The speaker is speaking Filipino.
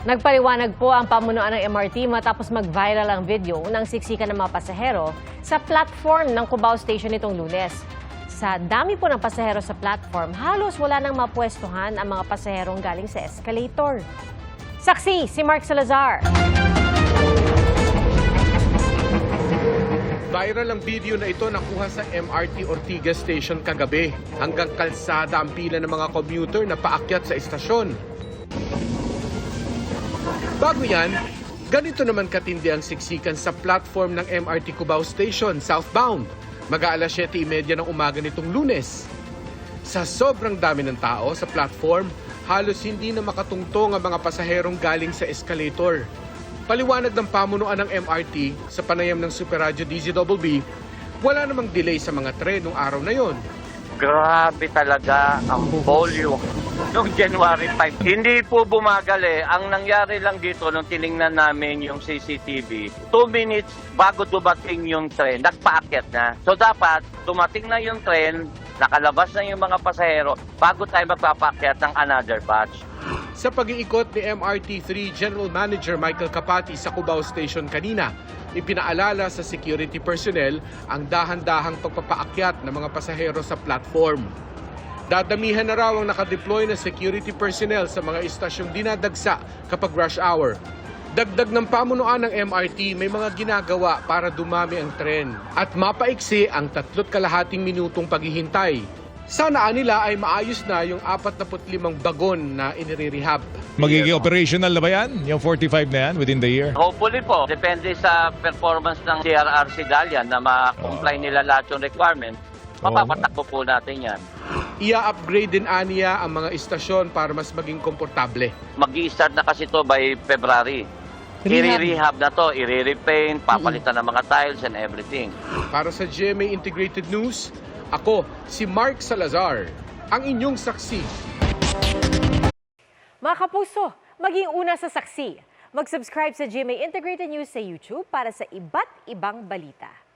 Nagpaliwanag po ang pamunuan ng MRT matapos mag-viral ang video ng siksikan ng mga pasahero sa platform ng Cubao Station nitong Lunes. Sa dami po ng pasahero sa platform, halos wala nang mapwestuhan ang mga pasaherong galing sa escalator. Saksi, si Mark Salazar. Viral ang video na ito nakuha sa MRT Ortigas Station kagabi. Hanggang kalsada ang pila ng mga commuter na paakyat sa istasyon. Bago yan, ganito naman katindi ang siksikan sa platform ng MRT Cubao Station, southbound. Mag-aalas 7:30 ng umaga nitong Lunes. Sa sobrang dami ng tao sa platform, halos hindi na makatungtong ang mga pasaherong galing sa escalator. Paliwanag ng pamunuan ng MRT sa panayam ng Super Radio DZBB, wala namang delay sa mga tren noong araw na yon. Grabe talaga ang volume noong January 5. Hindi po bumagal eh. Ang nangyari lang dito nung tiningnan namin yung CCTV, 2 minutes bago dumating yung tren, nagpaakyat na. So dapat dumating na yung tren, nakalabas na yung mga pasahero bago tayo magpapaakyat ng another batch. Sa pag-iikot ni MRT3 General Manager Michael Capati sa Cubao Station kanina, ipinaalala sa security personnel ang dahan-dahang pagpapaakyat ng mga pasahero sa platform. Dadamihan na raw ang nakadeploy na security personnel sa mga istasyong dinadagsa kapag rush hour. Dagdag ng pamunuan ng MRT, may mga ginagawa para dumami ang tren at mapaiksi ang 3.5 minutong paghihintay. Sana nila ay maayos na yung 45 bagon na inire-rehab. Magiging operational na ba yan? Yung 45 na yan within the year? Hopefully po, depende sa performance ng CRRC Dalian na ma-comply nila lahat yung requirement. Mapapatakbo po natin yan. Ia-upgrade din aniya ang mga istasyon para mas maging komportable. Mag-i-start na kasi to by February. I-rehab na to, i-repaint, papalitan ng mga tiles and everything. Para sa GMA Integrated News, ako si Mark Salazar, ang inyong saksi. Mga kapuso, maging una sa saksi. Mag-subscribe sa GMA Integrated News sa YouTube para sa iba't ibang balita.